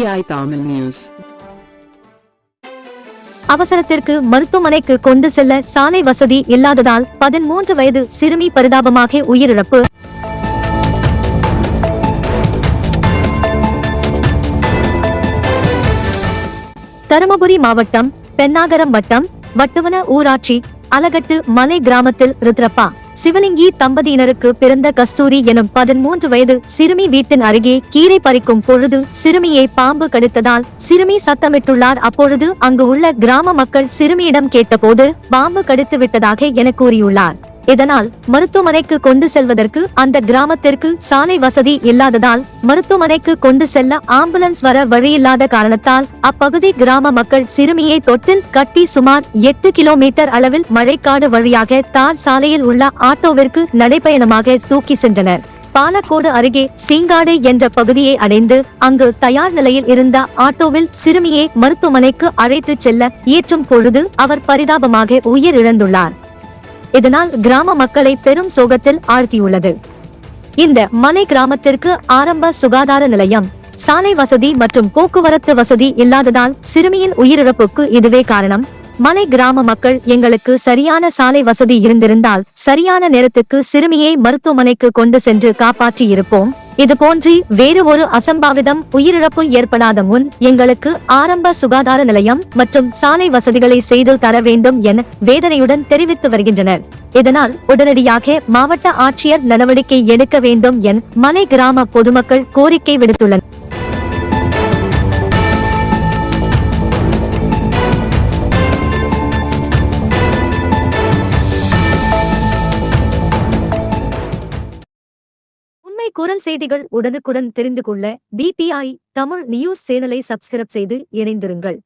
BPI Tamil News. அவசரத்திற்கு மருத்துவமனைக்கு கொண்டு செல்ல சாலை வசதி இல்லாததால் 13 வயது சிறுமி பரிதாபமாக உயிரிழப்பு. தருமபுரி மாவட்டம் பென்னாகரம் வட்டம் வட்டுவன ஊராட்சி அலகட்டு மலை கிராமத்தில் ருத்ரப்பா சிவலிங்கி தம்பதியினருக்கு பிறந்த கஸ்தூரி எனும் 13 வயது சிறுமி வீட்டின் அருகே கீரை பறிக்கும் பொழுது சிறுமியை பாம்பு கடித்ததால் சிறுமி சத்தமிட்டுள்ளார். அப்பொழுது அங்கு உள்ள கிராம மக்கள் சிறுமியிடம் கேட்டபோது பாம்பு கடித்து விட்டதாக என கூறியுள்ளார். இதனால் மருத்துவமனைக்கு கொண்டு செல்வதற்கு அந்த கிராமத்திற்கு சாலை வசதி இல்லாததால் மருத்துவமனைக்கு கொண்டு செல்ல ஆம்புலன்ஸ் வர வழியில்லாத காரணத்தால் அப்பகுதி கிராம மக்கள் சிறுமியை தொட்டில் கட்டி சுமார் 8 கிலோமீட்டர் அளவில் மழைக்காடு வழியாக தார் சாலையில் உள்ள ஆட்டோவிற்கு நடைபயணமாக தூக்கி சென்றனர். பாலக்கோடு அருகே சீங்காடு என்ற பகுதியை அடைந்து அங்கு தயார் நிலையில் இருந்த ஆட்டோவில் சிறுமியை மருத்துவமனைக்கு அழைத்து செல்ல ஏற்றும் பொழுது அவர் பரிதாபமாக உயிரிழந்துள்ளார். இதனால் கிராம மக்களை பெரும் சோகத்தில் ஆழ்த்தியுள்ளது. இந்த மலை கிராமத்திற்கு ஆரம்ப சுகாதார நிலையம், சாலை வசதி மற்றும் போக்குவரத்து வசதி இல்லாததால் சிறுமியின் உயிரிழப்புக்கு இதுவே காரணம். மலை கிராம மக்கள் எங்களுக்கு சரியான சாலை வசதி இருந்திருந்தால் சரியான நேரத்துக்கு சிறுமியை மருத்துவமனைக்கு கொண்டு சென்று காப்பாற்றி இருப்போம். இதுபோன்று வேறு ஒரு அசம்பாவிதம் உயிரிழப்பு ஏற்படாத முன் எங்களுக்கு ஆரம்ப சுகாதார நிலையம் மற்றும் சாலை வசதிகளை செய்து தர வேண்டும் என வேதனையுடன் தெரிவித்து வருகின்றனர். இதனால் உடனடியாக மாவட்ட ஆட்சியர் நடவடிக்கை எடுக்க வேண்டும் என மலை கிராம பொதுமக்கள் கோரிக்கை விடுத்துள்ளனர். குரல் செய்திகள் உடனுக்குடன் தெரிந்து கொள்ள BPI தமிழ் நியூஸ் சேனலை சப்ஸ்கிரைப் செய்து இணைந்திருங்கள்.